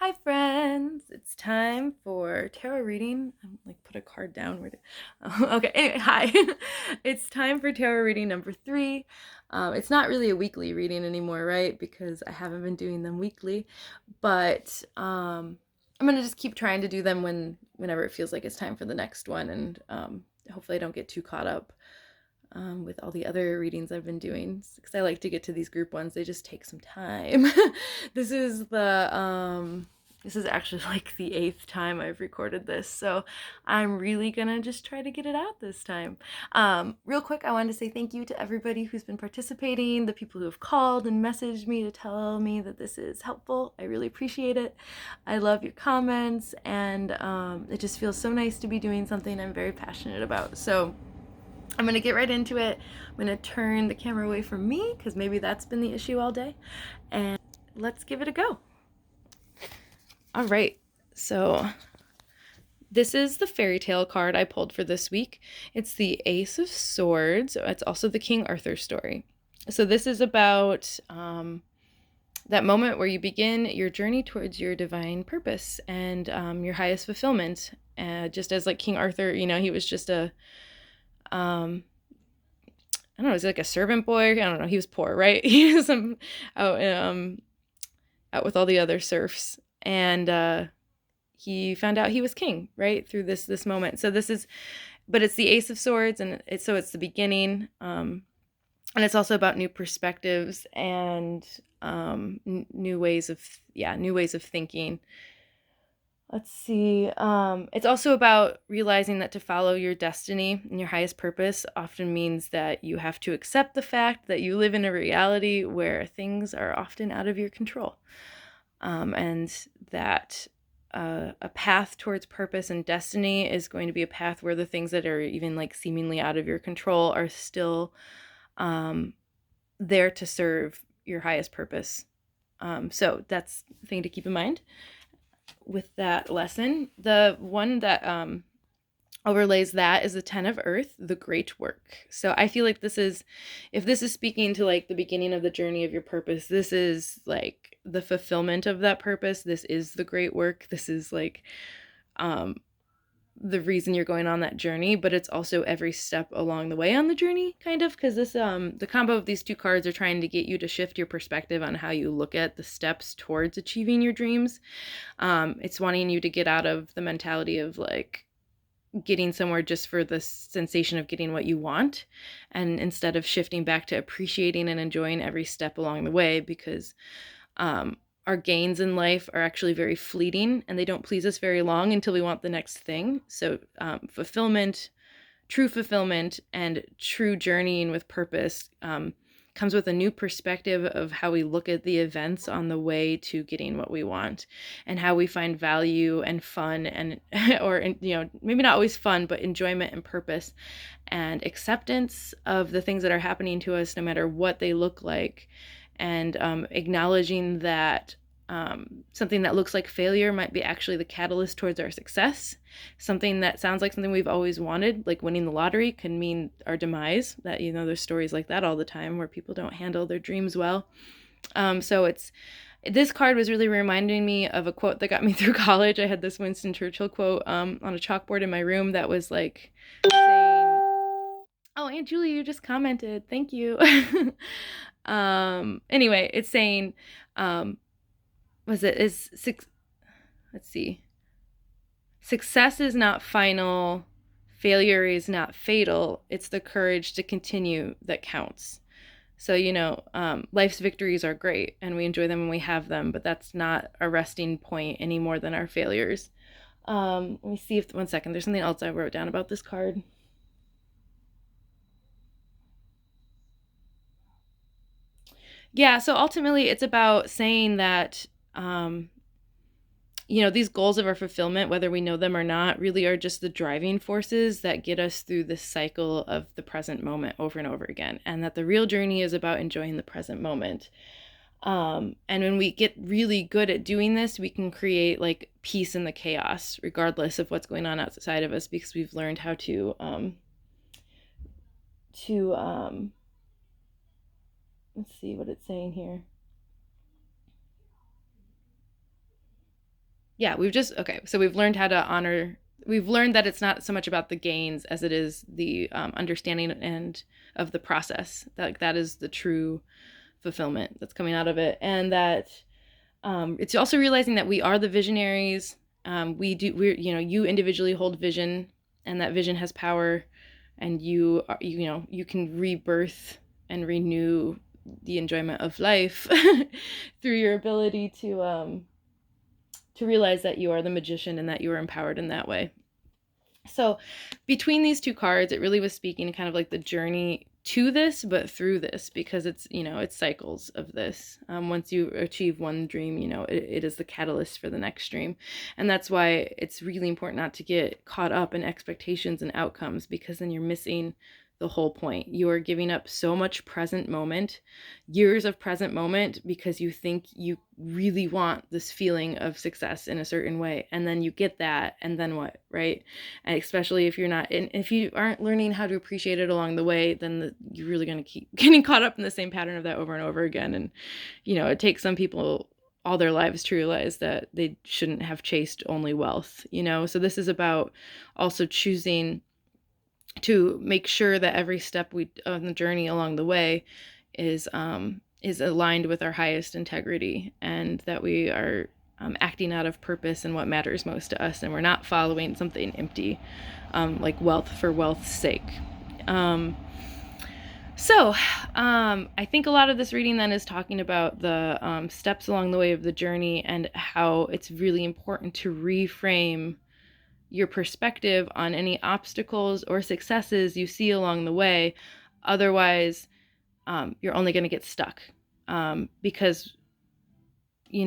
Hi friends, it's time for tarot reading. I'm like put a card down. Okay, anyway, hi. It's time for tarot reading number 3. It's not really a weekly reading anymore, right? Because I haven't been doing them weekly, but I'm gonna just keep trying to do them whenever it feels like it's time for the next one, and hopefully I don't get too caught up with all the other readings I've been doing, because I like to get to these group ones. They just take some time. This is this is actually like the 8th time I've recorded this, so I'm really gonna just try to get it out this time. Real quick, I wanted to say thank you to everybody who's been participating, the people who have called and messaged me to tell me that this is helpful. I really appreciate it. I love your comments, and it just feels so nice to be doing something I'm very passionate about. So I'm going to get right into it. I'm going to turn the camera away from me because maybe that's been the issue all day. And let's give it a go. All right. So this is the fairy tale card I pulled for this week. It's the Ace of Swords. It's also the King Arthur story. So this is about that moment where you begin your journey towards your divine purpose and your highest fulfillment. Just as like King Arthur, he was just a I don't know, is it like a servant boy? I don't know. He was poor, right? He was out out with all the other serfs, and he found out he was king, right? Through this moment. So this is, but it's the Ace of Swords, and it's the beginning, and it's also about new perspectives and new ways of thinking. Let's see. It's also about realizing that to follow your destiny and your highest purpose often means that you have to accept the fact that you live in a reality where things are often out of your control. And that a path towards purpose and destiny is going to be a path where the things that are even like seemingly out of your control are still there to serve your highest purpose. So that's the thing to keep in mind with that lesson. The one that overlays that is the 10 of Earth, the great work. So I feel like if this is speaking to like the beginning of the journey of your purpose, this is like the fulfillment of that purpose. This is the great work. This is like the reason you're going on that journey, but it's also every step along the way on the journey, kind of, because this the combo of these two cards are trying to get you to shift your perspective on how you look at the steps towards achieving your dreams. It's wanting you to get out of the mentality of like getting somewhere just for the sensation of getting what you want, and instead of shifting back to appreciating and enjoying every step along the way, because our gains in life are actually very fleeting and they don't please us very long until we want the next thing. So true fulfillment and true journeying with purpose comes with a new perspective of how we look at the events on the way to getting what we want, and how we find value and fun and or maybe not always fun, but enjoyment and purpose and acceptance of the things that are happening to us, no matter what they look like, and acknowledging that something that looks like failure might be actually the catalyst towards our success. Something that sounds like something we've always wanted, like winning the lottery, can mean our demise. That, there's stories like that all the time where people don't handle their dreams well. So this card was really reminding me of a quote that got me through college. I had this Winston Churchill quote on a chalkboard in my room that was like saying, "Oh, Aunt Julie, you just commented. Thank you." Anyway, it's saying, let's see. Success is not final. Failure is not fatal. It's the courage to continue that counts. So, life's victories are great and we enjoy them when we have them, but that's not a resting point any more than our failures. Let me see one second. There's something else I wrote down about this card. Yeah, so ultimately it's about saying that, these goals of our fulfillment, whether we know them or not, really are just the driving forces that get us through this cycle of the present moment over and over again. And that the real journey is about enjoying the present moment. And when we get really good at doing this, we can create like peace in the chaos, regardless of what's going on outside of us, because we've learned how to let's see what it's saying here. Yeah, so we've learned how to honor, we've learned that it's not so much about the gains as it is the understanding and of the process. That is the true fulfillment that's coming out of it. And that it's also realizing that we are the visionaries. You individually hold vision, and that vision has power, and you can rebirth and renew the enjoyment of life through your ability to realize that you are the magician and that you are empowered in that way. So between these two cards, it really was speaking kind of like the journey to this, but through this, because it's cycles of this. Once you achieve one dream, it is the catalyst for the next dream. And that's why it's really important not to get caught up in expectations and outcomes, because then you're missing the whole point. You are giving up so much present moment, years of present moment, because you think you really want this feeling of success in a certain way. And then you get that, and then what, right? And especially if if you aren't learning how to appreciate it along the way, then you're really going to keep getting caught up in the same pattern of that over and over again. And, it takes some people all their lives to realize that they shouldn't have chased only wealth, So this is about also choosing to make sure that every step we on the journey along the way is aligned with our highest integrity, and that we are acting out of purpose and what matters most to us, and we're not following something empty, like wealth for wealth's sake. I think a lot of this reading then is talking about the steps along the way of the journey, and how it's really important to reframe your perspective on any obstacles or successes you see along the way. Otherwise, you're only going to get stuck, because we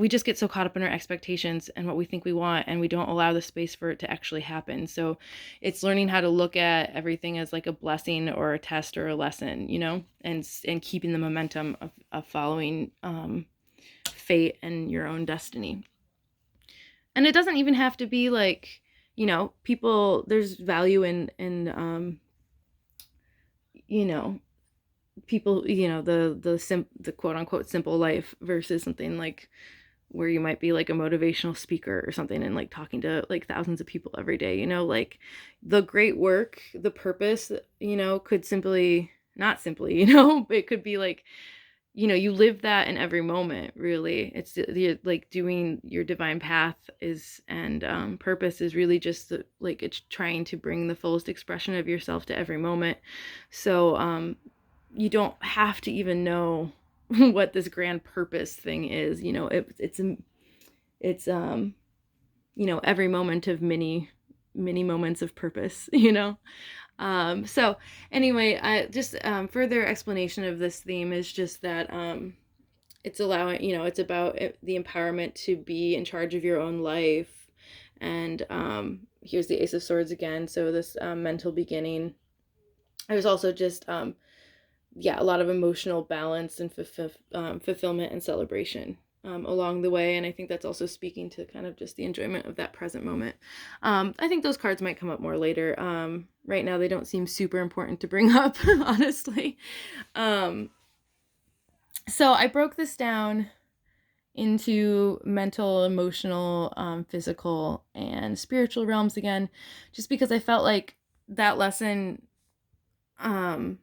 just get so caught up in our expectations and what we think we want, and we don't allow the space for it to actually happen. So it's learning how to look at everything as like a blessing or a test or a lesson, and keeping the momentum of following fate and your own destiny. And it doesn't even have to be like, there's value in people, the quote unquote simple life, versus something like where you might be like a motivational speaker or something, and like talking to like thousands of people every day, like the great work, the purpose, could simply, not simply, it could be like, you live that in every moment, really. It's like doing your divine path and purpose is really just it's trying to bring the fullest expression of yourself to every moment. So you don't have to even know what this grand purpose thing is. It's every moment of many moments of purpose. So anyway, just further explanation of this theme is just that it's allowing, it's about the empowerment to be in charge of your own life. And here's the Ace of Swords again. So this mental beginning. There's also just a lot of emotional balance and fulfillment and celebration along the way. And I think that's also speaking to kind of just the enjoyment of that present moment. I think those cards might come up more later. Right now they don't seem super important to bring up, honestly. So I broke this down into mental, emotional, physical, and spiritual realms again, just because I felt like that lesson, I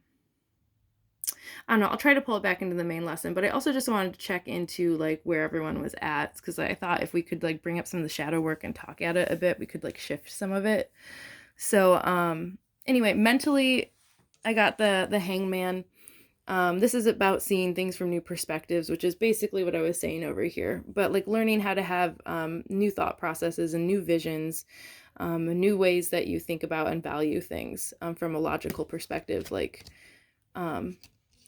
don't know, I'll try to pull it back into the main lesson, but I also just wanted to check into like where everyone was at, because I thought if we could like bring up some of the shadow work and talk at it a bit, we could like shift some of it. So anyway, mentally, I got the Hangman. This is about seeing things from new perspectives, which is basically what I was saying over here, but like learning how to have new thought processes and new visions, new ways that you think about and value things from a logical perspective, like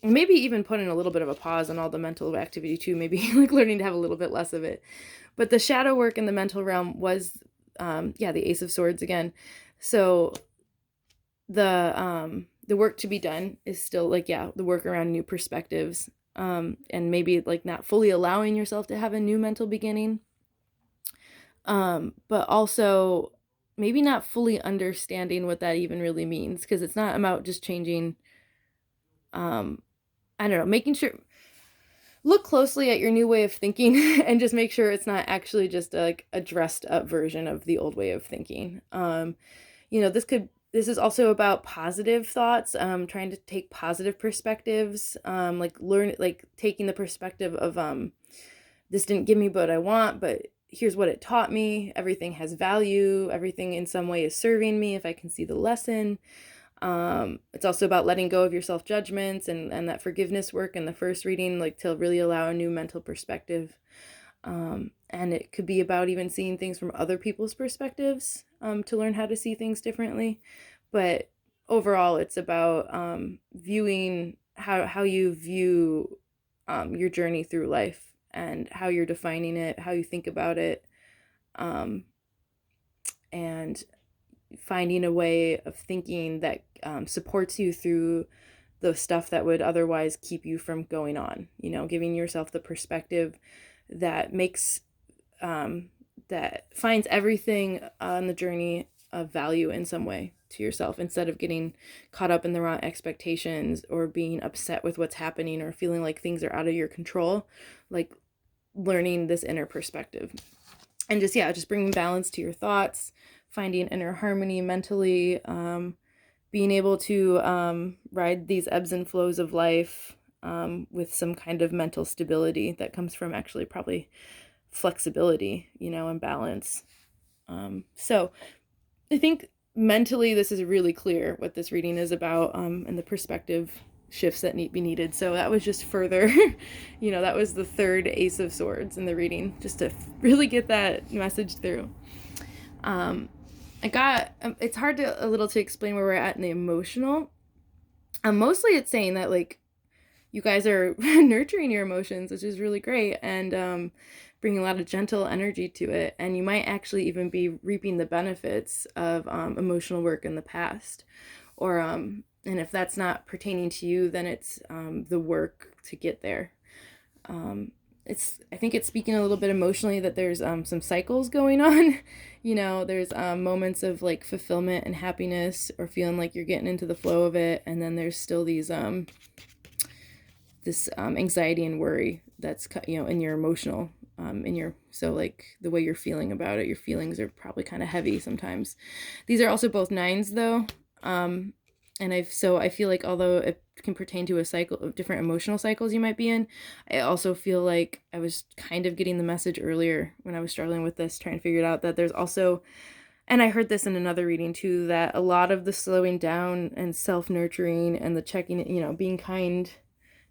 maybe even putting a little bit of a pause on all the mental activity too, maybe like learning to have a little bit less of it. But the shadow work in the mental realm was, the Ace of Swords again. So the work to be done is still like, the work around new perspectives, and maybe like not fully allowing yourself to have a new mental beginning, but also maybe not fully understanding what that even really means, because it's not about just changing, I don't know, making sure look closely at your new way of thinking and just make sure it's not actually just like a dressed up version of the old way of thinking. This is also about positive thoughts, trying to take positive perspectives, like taking the perspective of this didn't give me what I want, but here's what it taught me. Everything has value. Everything in some way is serving me if I can see the lesson. It's also about letting go of your self-judgments and that forgiveness work in the first reading, like to really allow a new mental perspective. And it could be about even seeing things from other people's perspectives, to learn how to see things differently. But overall, it's about viewing how you view your journey through life and how you're defining it, how you think about it, and finding a way of thinking that supports you through the stuff that would otherwise keep you from going on. Giving yourself the perspective that makes that finds everything on the journey of value in some way to yourself, instead of getting caught up in the wrong expectations or being upset with what's happening or feeling like things are out of your control. Like learning this inner perspective and just bringing balance to your thoughts, finding inner harmony mentally, being able to ride these ebbs and flows of life with some kind of mental stability that comes from actually probably flexibility, and balance. So I think mentally this is really clear what this reading is about, and the perspective shifts that need be needed. So that was just further, that was the third Ace of Swords in the reading, just to really get that message through. It's hard a little to explain where we're at in the emotional. Mostly it's saying that like you guys are nurturing your emotions, which is really great, and bringing a lot of gentle energy to it. And you might actually even be reaping the benefits of emotional work in the past. And if that's not pertaining to you, then it's the work to get there. I think it's speaking a little bit emotionally that there's some cycles going on. There's moments of like fulfillment and happiness or feeling like you're getting into the flow of it. And then there's still this anxiety and worry that's in your emotional so like the way you're feeling about it, your feelings are probably kind of heavy sometimes. These are also both nines though, and I feel like although it can pertain to a cycle of different emotional cycles you might be in, I also feel like I was kind of getting the message earlier when I was struggling with this, trying to figure it out, that there's also, and I heard this in another reading too, that a lot of the slowing down and self-nurturing and the checking, being kind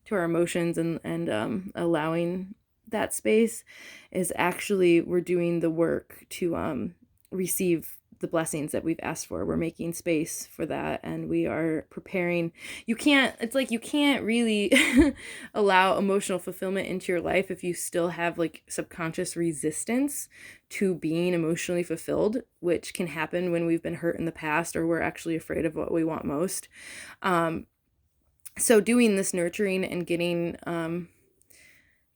to our emotions and allowing that space is actually we're doing the work to receive the blessings that we've asked for. We're making space for that, and we are preparing. You can't really allow emotional fulfillment into your life if you still have like subconscious resistance to being emotionally fulfilled, which can happen when we've been hurt in the past or we're actually afraid of what we want most. So doing this nurturing and getting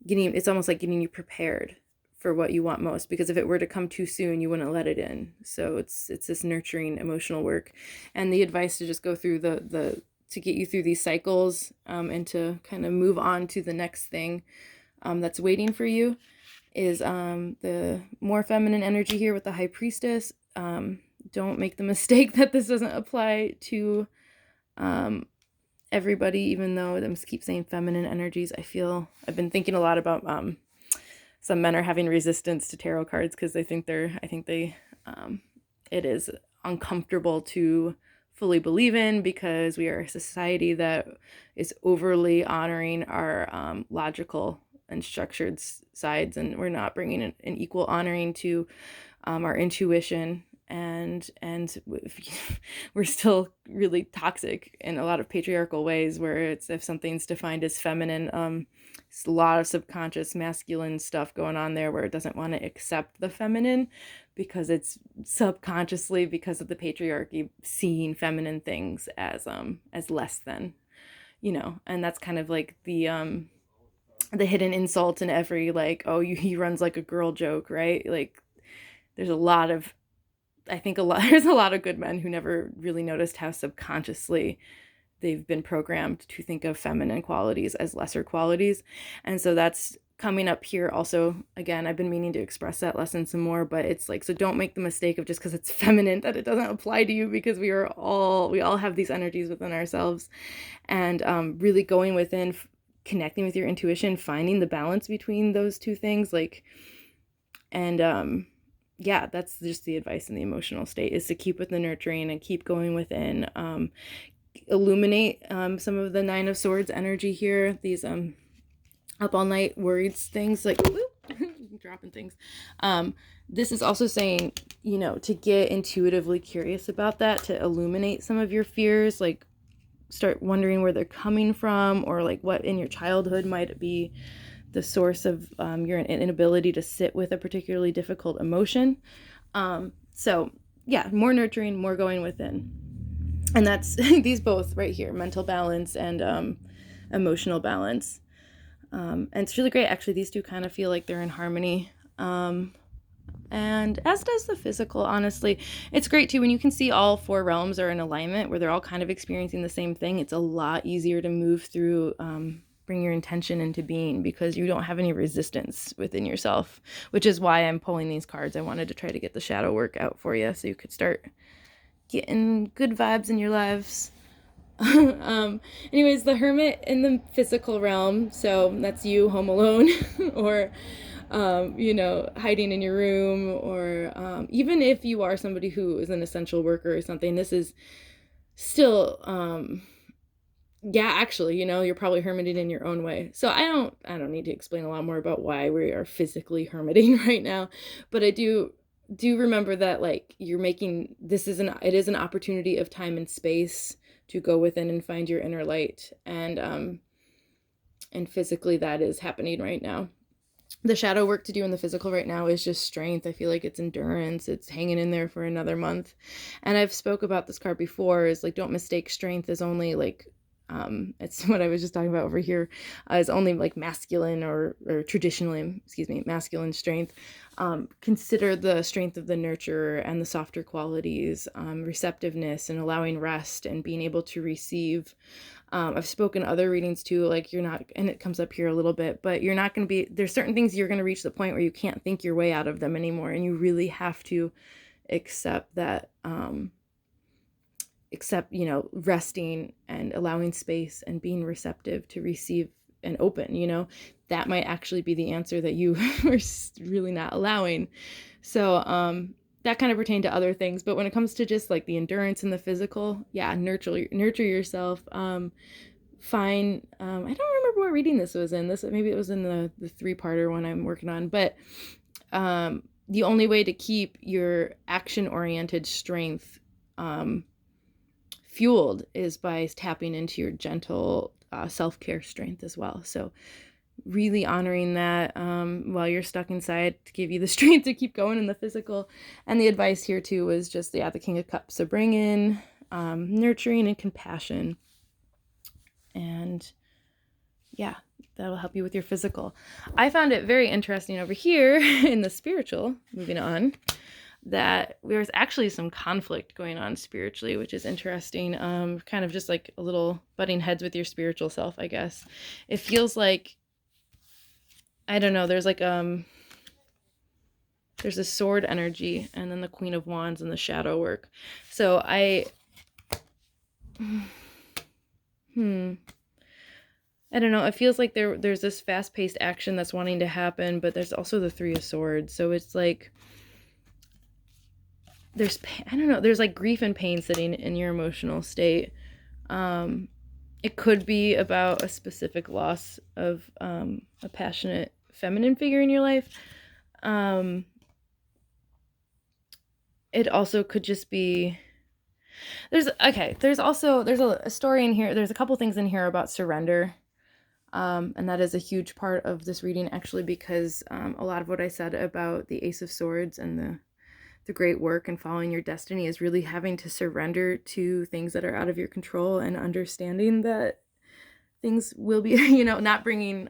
it's almost like getting you prepared for what you want most, because if it were to come too soon, you wouldn't let it in. So it's this nurturing emotional work, and the advice to just go through to get you through these cycles, and to kind of move on to the next thing that's waiting for you is the more feminine energy here with the High Priestess. Don't make the mistake that this doesn't apply to everybody, even though I keep saying feminine energies. I've been thinking a lot about some men are having resistance to tarot cards because it is uncomfortable to fully believe in, because we are a society that is overly honoring our logical and structured sides, and we're not bringing an equal honoring to our intuition, and we're still really toxic in a lot of patriarchal ways, where it's, if something's defined as feminine, it's a lot of subconscious masculine stuff going on there, where it doesn't want to accept the feminine because it's subconsciously, because of the patriarchy, seeing feminine things as less than, and that's kind of like the hidden insult in every, like, oh, he runs like a girl joke, right? Like there's a lot there's a lot of good men who never really noticed how subconsciously they've been programmed to think of feminine qualities as lesser qualities. And so that's coming up here also. Again, I've been meaning to express that lesson some more, but it's like, so don't make the mistake of just because it's feminine that it doesn't apply to you, because we all have these energies within ourselves. And really going within, connecting with your intuition, finding the balance between those two things, like, and yeah, that's just the advice in the emotional state, is to keep with the nurturing and keep going within. Illuminate some of the Nine of Swords energy here, these up all night worries things, like dropping things. This is also saying, you know, to get intuitively curious about that, to illuminate some of your fears, like start wondering where they're coming from, or like what in your childhood might be the source of your inability to sit with a particularly difficult emotion. So yeah, more nurturing, more going within. And that's these both right here, mental balance and emotional balance. And it's really great. Actually, these two kind of feel like they're in harmony. And as does the physical, honestly. It's great too when you can see all four realms are in alignment, where they're all kind of experiencing the same thing. It's a lot easier to move through, bring your intention into being, because you don't have any resistance within yourself, which is why I'm pulling these cards. I wanted to try to get the shadow work out for you so you could start getting good vibes in your lives. Anyways, the Hermit in the physical realm, so that's you home alone or you know, hiding in your room, or even if you are somebody who is an essential worker or something, this is still yeah, actually, you know, you're probably hermiting in your own way. So I don't need to explain a lot more about why we are physically hermiting right now, but I do remember that, like, you're making this is it is an opportunity of time and space to go within and find your inner light, and physically that is happening right now. The shadow work to do in the physical right now is just strength. I feel like it's endurance. It's hanging in there for another month. And I've spoke about this card before, is like, don't mistake strength as only like, it's what I was just talking about over here, as only like masculine or traditionally, masculine strength. Consider the strength of the nurturer and the softer qualities, receptiveness and allowing rest and being able to receive. I've spoken other readings too, like, you're not, and it comes up here a little bit, but you're not going to be, there's certain things you're going to reach the point where you can't think your way out of them anymore. And you really have to accept that, you know, resting and allowing space and being receptive to receive and open, you know, that might actually be the answer that you are really not allowing. So, that kind of pertain to other things, but when it comes to just like the endurance and the physical, yeah, nurture yourself. Find, I don't remember what reading this was in. Maybe it was in the 3-parter one I'm working on, but the only way to keep your action-oriented strength fueled is by tapping into your gentle self-care strength as well. So really honoring that while you're stuck inside, to give you the strength to keep going in the physical. And the advice here too was just, yeah, the King of Cups. So bring in nurturing and compassion, and yeah, that'll help you with your physical. I found it very interesting over here in the spiritual, moving on, that there's actually some conflict going on spiritually, which is interesting. Kind of just like a little butting heads with your spiritual self, I guess. It feels like, I don't know, there's like there's a sword energy, and then the Queen of Wands and the shadow work. So I don't know, it feels like there's this fast-paced action that's wanting to happen, but there's also the Three of Swords. So it's like there's, I don't know, there's like grief and pain sitting in your emotional state. It could be about a specific loss of a passionate feminine figure in your life. It also could just be, there's a story in here. There's a couple things in here about surrender. And that is a huge part of this reading, actually, because a lot of what I said about the Ace of Swords and the great work and following your destiny is really having to surrender to things that are out of your control, and understanding that things will be, you know, not bringing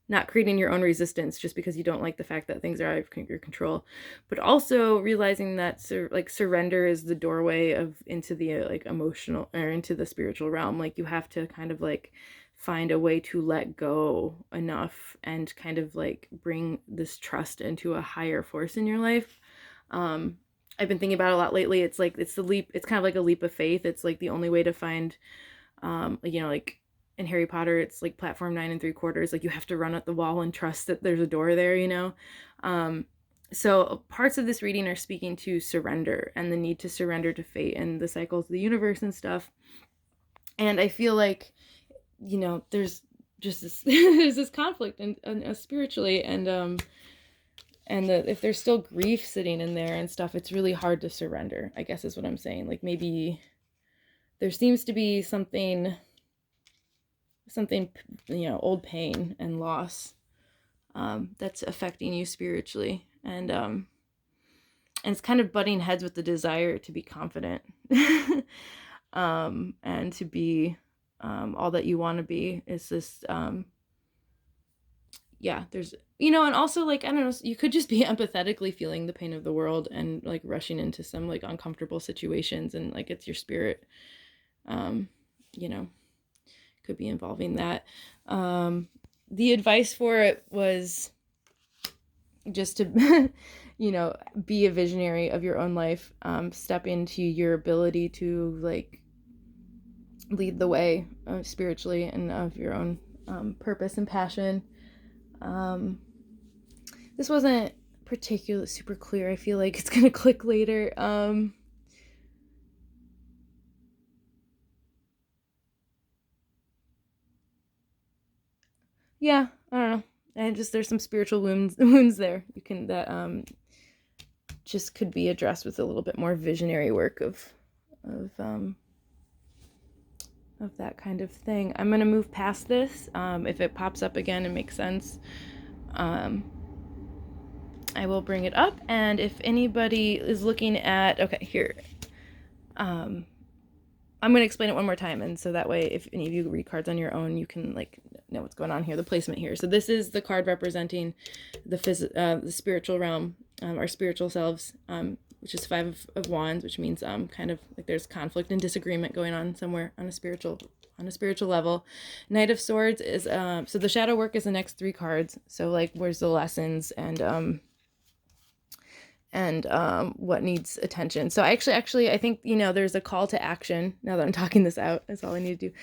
not creating your own resistance just because you don't like the fact that things are out of your control, but also realizing that surrender is the doorway of into the like emotional or into the spiritual realm. Like you have to kind of like find a way to let go enough and kind of like bring this trust into a higher force in your life. I've been thinking about it a lot lately. It's like it's kind of like a leap of faith. It's like the only way to find like in Harry Potter, it's like platform 9 3/4. Like you have to run up the wall and trust that there's a door there. So parts of this reading are speaking to surrender and the need to surrender to fate and the cycles of the universe and stuff. And I feel like, there's just this there's this conflict and spiritually and if there's still grief sitting in there and stuff, it's really hard to surrender, I guess is what I'm saying. Like maybe there seems to be something old pain and loss that's affecting you spiritually, and it's kind of butting heads with the desire to be confident and to be all that you want to be. Is this there's and also like I don't know, you could just be empathetically feeling the pain of the world and like rushing into some like uncomfortable situations, and like it's your spirit could be involving that. The advice for it was just to be a visionary of your own life, step into your ability to like lead the way spiritually and of your own purpose and passion. This wasn't particularly super clear. I feel like it's gonna click later. Yeah, I don't know. And just there's some spiritual wounds there. You can that just could be addressed with a little bit more visionary work of that kind of thing. I'm gonna move past this. If it pops up again and makes sense, I will bring it up. And if anybody is looking at here, I'm going to explain it one more time, and so that way if any of you read cards on your own, you can like know what's going on here, the placement here. So this is the card representing the spiritual realm, our spiritual selves, which is 5 of Wands, which means kind of like there's conflict and disagreement going on somewhere on a spiritual level. Knight of Swords is so the shadow work is the next 3 cards. So like where's the lessons and what needs attention. So actually I think there's a call to action. Now that I'm talking this out, that's all I need to do.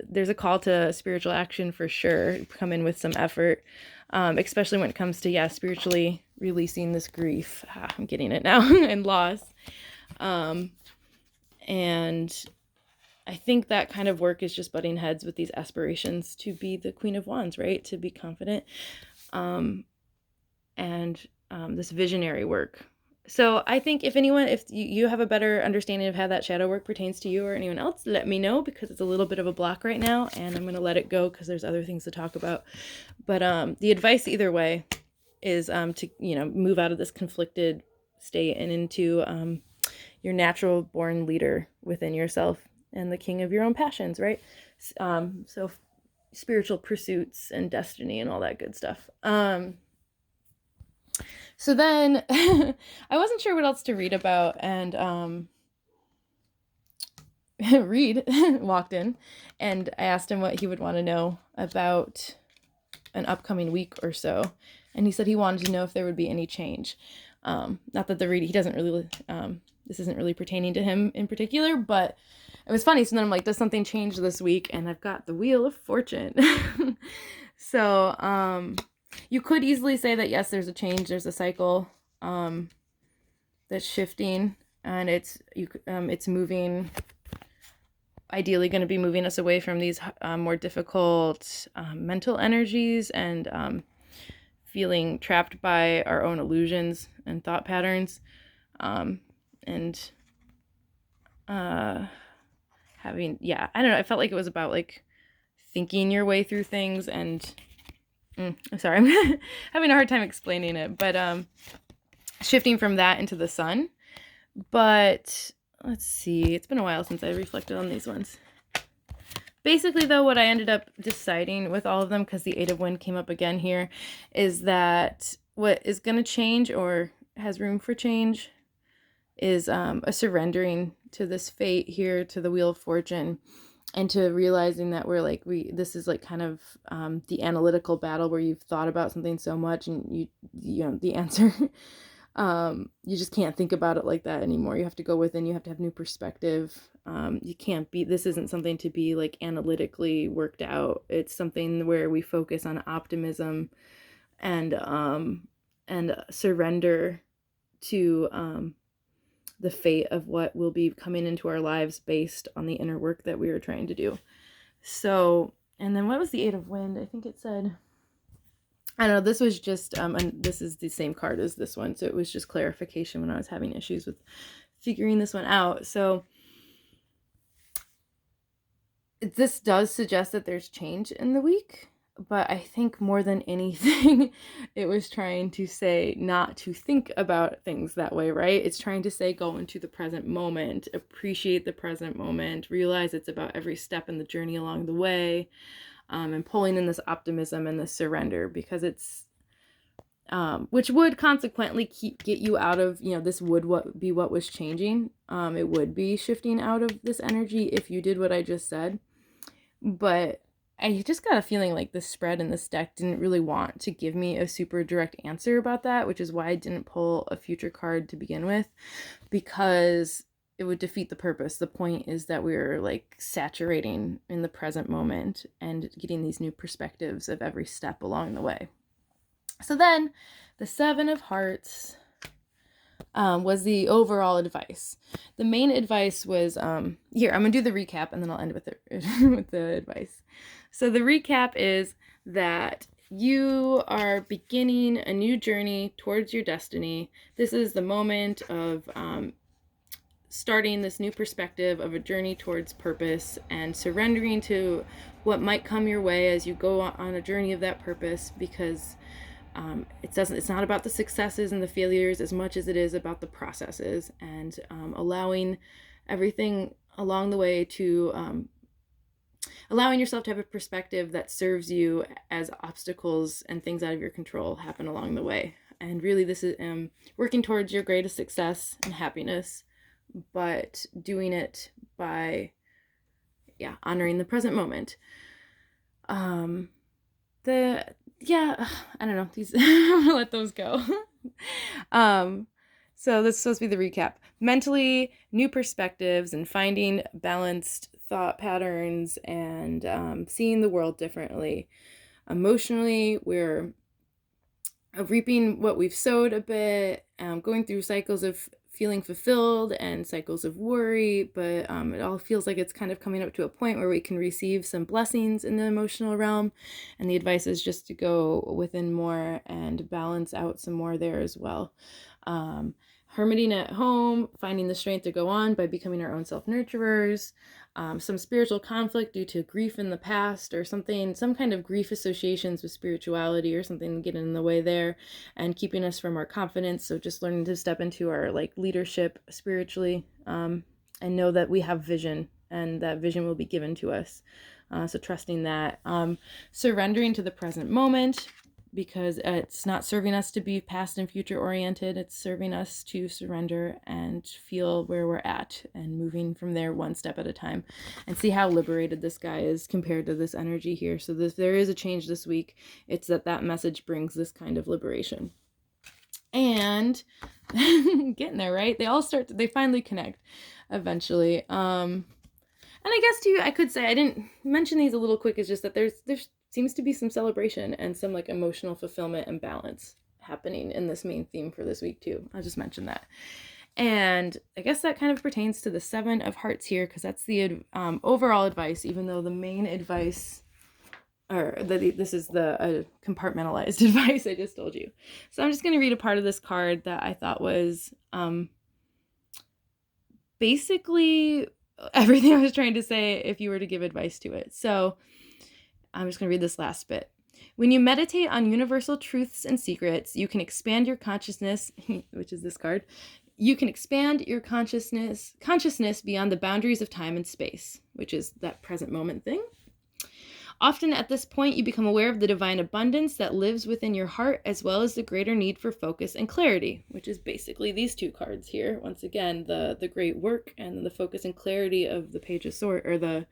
There's a call to spiritual action for sure. Come in with some effort, especially when it comes to spiritually releasing this grief. I'm getting it now and loss. And I think that kind of work is just butting heads with these aspirations to be the Queen of Wands, right? To be confident, and this visionary work. So I think if you have a better understanding of how that shadow work pertains to you or anyone else, let me know, because it's a little bit of a block right now and I'm going to let it go because there's other things to talk about. But the advice either way is to move out of this conflicted state and into your natural born leader within yourself and the king of your own passions, right? So spiritual pursuits and destiny and all that good stuff. So then I wasn't sure what else to read about, and Reed walked in and I asked him what he would want to know about an upcoming week or so, and he said he wanted to know if there would be any change. Not that the reading, he doesn't really, this isn't really pertaining to him in particular, but it was funny. So then I'm like, does something change this week? And I've got the Wheel of Fortune. So you could easily say that yes, there's a change, there's a cycle that's shifting, and it's moving, ideally going to be moving us away from these more difficult mental energies and feeling trapped by our own illusions and thought patterns, and having, I don't know, I felt like it was about like thinking your way through things, and I'm sorry, I'm having a hard time explaining it, but shifting from that into the sun. But let's see, it's been a while since I reflected on these ones. Basically, though, what I ended up deciding with all of them, because the Eight of Wind came up again here, is that what is going to change or has room for change is a surrendering to this fate here, to the Wheel of Fortune, and to realizing that this is like kind of the analytical battle where you've thought about something so much and you know the answer. You just can't think about it like that anymore. You have to go within, you have to have new perspective. You can't be, this isn't something to be like analytically worked out. It's something where we focus on optimism and surrender to the fate of what will be coming into our lives based on the inner work that we are trying to do. So, and then what was the Eight of Wind? I think it said, I don't know, this was just, and this is the same card as this one, so it was just clarification when I was having issues with figuring this one out. So this does suggest that there's change in the week, but I think more than anything, it was trying to say not to think about things that way, right? It's trying to say go into the present moment, appreciate the present moment, realize it's about every step in the journey along the way, and pulling in this optimism and this surrender, because it's, which would consequently get you out of, this would be what was changing. It would be shifting out of this energy if you did what I just said. But I just got a feeling like the spread in this deck didn't really want to give me a super direct answer about that, which is why I didn't pull a future card to begin with, because it would defeat the purpose. The point is that we're like saturating in the present moment and getting these new perspectives of every step along the way. So then the Seven of Hearts was the overall advice. The main advice was, here, I'm going to do the recap and then I'll end with with the advice. So the recap is that you are beginning a new journey towards your destiny. This is the moment of starting this new perspective of a journey towards purpose and surrendering to what might come your way as you go on a journey of that purpose, because it's not about the successes and the failures as much as it is about the processes, and allowing everything along the way to allowing yourself to have a perspective that serves you as obstacles and things out of your control happen along the way. And really this is working towards your greatest success and happiness, but doing it by honoring the present moment. I don't know, these I'm gonna let those go. So this is supposed to be the recap. Mentally, new perspectives and finding balanced thought patterns and seeing the world differently. Emotionally, we're reaping what we've sowed a bit, going through cycles of feeling fulfilled and cycles of worry, but it all feels like it's kind of coming up to a point where we can receive some blessings in the emotional realm, and the advice is just to go within more and balance out some more there as well. Hermiting at home, finding the strength to go on by becoming our own self-nurturers, some spiritual conflict due to grief in the past or something, some kind of grief associations with spirituality or something getting in the way there and keeping us from our confidence. So just learning to step into our leadership spiritually, and know that we have vision and that vision will be given to us. So trusting that, surrendering to the present moment, because it's not serving us to be past and future oriented. It's serving us to surrender and feel where we're at and moving from there one step at a time, and see how liberated this guy is compared to this energy here. So there is a change this week. It's that message brings this kind of liberation. And getting there, right? They finally connect eventually. And I guess too, I could say, I didn't mention these a little quick, is just that there's seems to be some celebration and some emotional fulfillment and balance happening in this main theme for this week too. I'll just mention that. And I guess that kind of pertains to the Seven of Hearts here, because that's the overall advice, even though the main advice, this is the compartmentalized advice I just told you. So I'm just going to read a part of this card that I thought was basically everything I was trying to say if you were to give advice to it. So I'm just going to read this last bit. When you meditate on universal truths and secrets, you can expand your consciousness, which is this card. You can expand your consciousness beyond the boundaries of time and space, which is that present moment thing. Often at this point, you become aware of the divine abundance that lives within your heart, as well as the greater need for focus and clarity, which is basically these two cards here. Once again, the great work and the focus and clarity of the Page of Swords, or the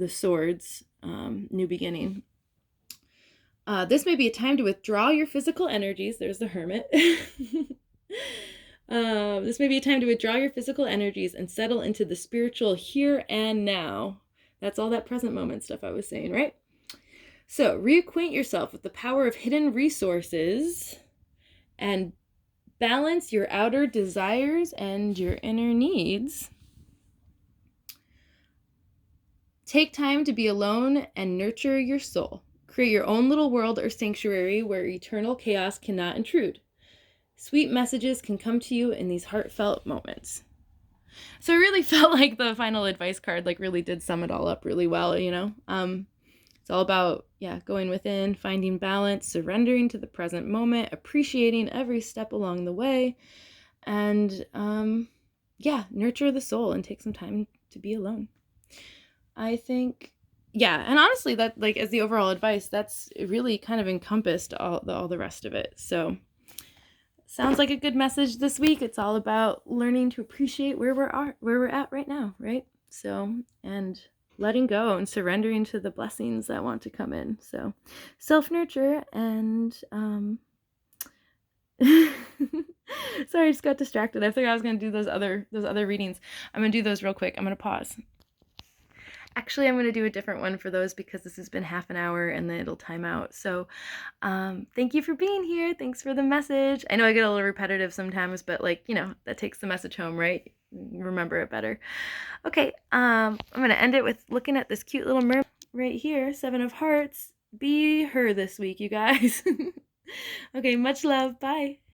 Swords, new beginning. This may be a time to withdraw your physical energies. There's the Hermit. This may be a time to withdraw your physical energies and settle into the spiritual here and now. That's all that present moment stuff I was saying, right? So reacquaint yourself with the power of hidden resources and balance your outer desires and your inner needs. Take time to be alone and nurture your soul. Create your own little world or sanctuary where eternal chaos cannot intrude. Sweet messages can come to you in these heartfelt moments. So it really felt like the final advice card really did sum it all up really well, you know? It's all about, going within, finding balance, surrendering to the present moment, appreciating every step along the way, and, nurture the soul and take some time to be alone. I think, and honestly, that, as the overall advice, that's really kind of encompassed all the rest of it. So sounds like a good message this week. It's all about learning to appreciate where we're at right now, right? So, and letting go and surrendering to the blessings that want to come in. So, self-nurture and sorry, I just got distracted. I figured I was going to do those other readings. I'm going to do those real quick. I'm going to pause. Actually, I'm going to do a different one for those because this has been half an hour and then it'll time out. So thank you for being here. Thanks for the message. I know I get a little repetitive sometimes, but that takes the message home, right? Remember it better. Okay, I'm going to end it with looking at this cute little mermaid right here, 7 of Hearts. Be her this week, you guys. Okay, much love. Bye.